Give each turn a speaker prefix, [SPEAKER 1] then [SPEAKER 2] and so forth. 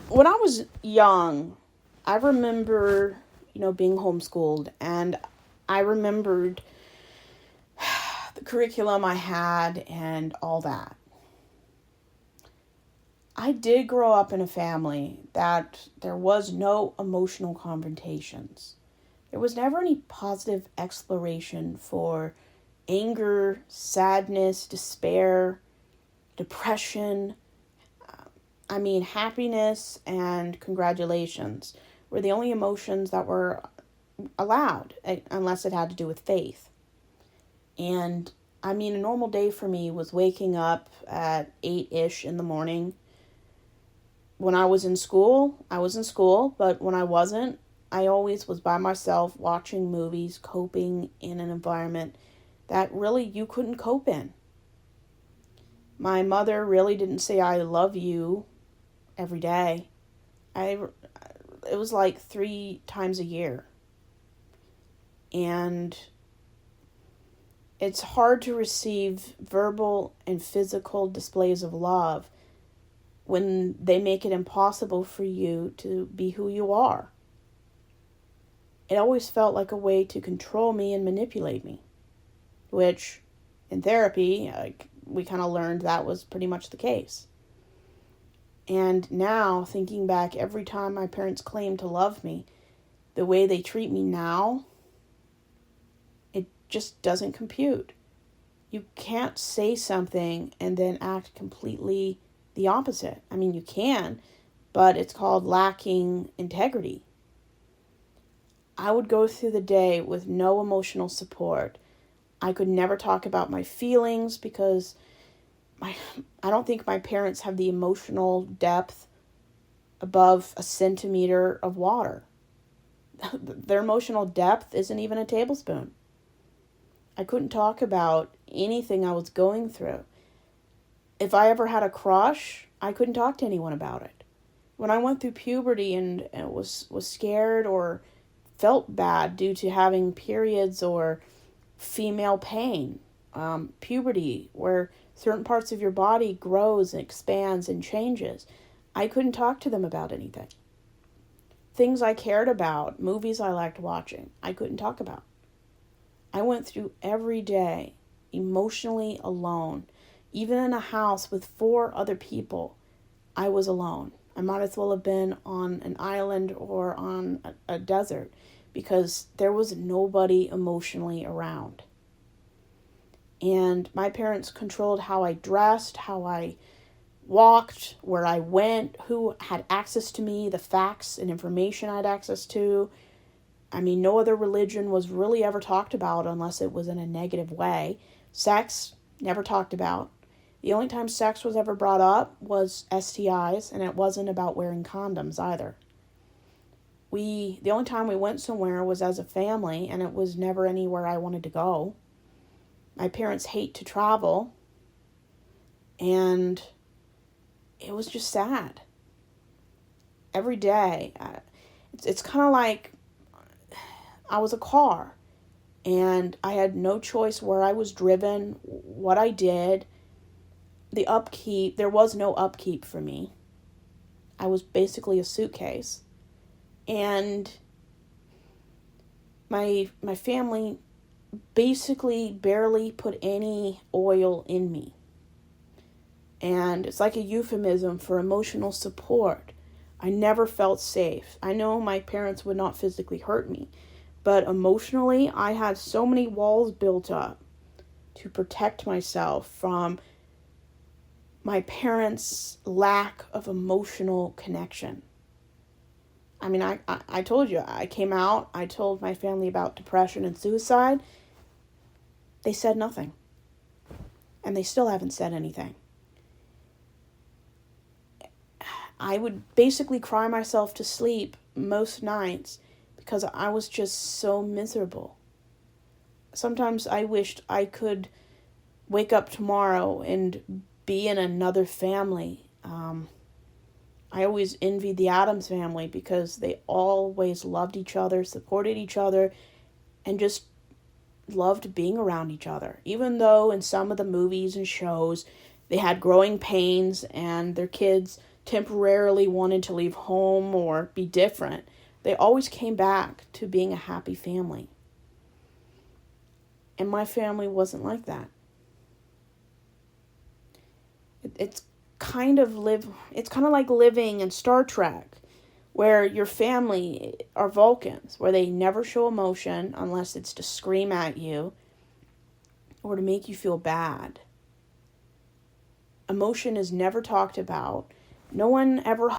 [SPEAKER 1] When I was young, I remember, being homeschooled, and I remembered the curriculum I had and all that. I did grow up in a family that there was no emotional confrontations. There was never any positive exploration for anger, sadness, despair, depression. Happiness and congratulations were the only emotions that were allowed, unless it had to do with faith. And a normal day for me was waking up at 8 ish in the morning. When I was in school, but when I wasn't, I always was by myself watching movies, coping in an environment that really you couldn't cope in. My mother really didn't say I love you every day. I It was like 3 times a year. And it's hard to receive verbal and physical displays of love when they make it impossible for you to be who you are. It always felt like a way to control me and manipulate me, which in therapy, we kind of learned that was pretty much the case. And now, thinking back, every time my parents claim to love me, the way they treat me now, it just doesn't compute. You can't say something and then act completely the opposite. You can, but it's called lacking integrity. I would go through the day with no emotional support. I could never talk about my feelings because I don't think my parents have the emotional depth above a centimeter of water. Their emotional depth isn't even a tablespoon. I couldn't talk about anything I was going through. If I ever had a crush, I couldn't talk to anyone about it. When I went through puberty and was scared or felt bad due to having periods or female pain, puberty, where certain parts of your body grows and expands and changes, I couldn't talk to them about anything. Things I cared about, movies I liked watching, I couldn't talk about. I went through every day emotionally alone. Even in a house with 4 other people, I was alone. I might as well have been on an island or on a desert because there was nobody emotionally around. And my parents controlled how I dressed, how I walked, where I went, who had access to me, the facts and information I had access to. No other religion was really ever talked about unless it was in a negative way. Sex, never talked about. The only time sex was ever brought up was STIs, and it wasn't about wearing condoms either. The only time we went somewhere was as a family, and it was never anywhere I wanted to go. My parents hate to travel, and it was just sad. Every day, it's kind of like I was a car, and I had no choice where I was driven, what I did. The upkeep, there was no upkeep for me. I was basically a suitcase. And my family basically barely put any oil in me. And it's like a euphemism for emotional support. I never felt safe. I know my parents would not physically hurt me, but emotionally, I had so many walls built up to protect myself from my parents' lack of emotional connection. I told you, I came out, I told my family about depression and suicide. They said nothing. And they still haven't said anything. I would basically cry myself to sleep most nights because I was just so miserable. Sometimes I wished I could wake up tomorrow and be in another family. I always envied the Addams family because they always loved each other, supported each other, and just loved being around each other. Even though in some of the movies and shows they had growing pains and their kids temporarily wanted to leave home or be different, they always came back to being a happy family. And my family wasn't like that. It's kind of like living in Star Trek, where your family are Vulcans, where they never show emotion unless it's to scream at you or to make you feel bad. Emotion is never talked about. No one ever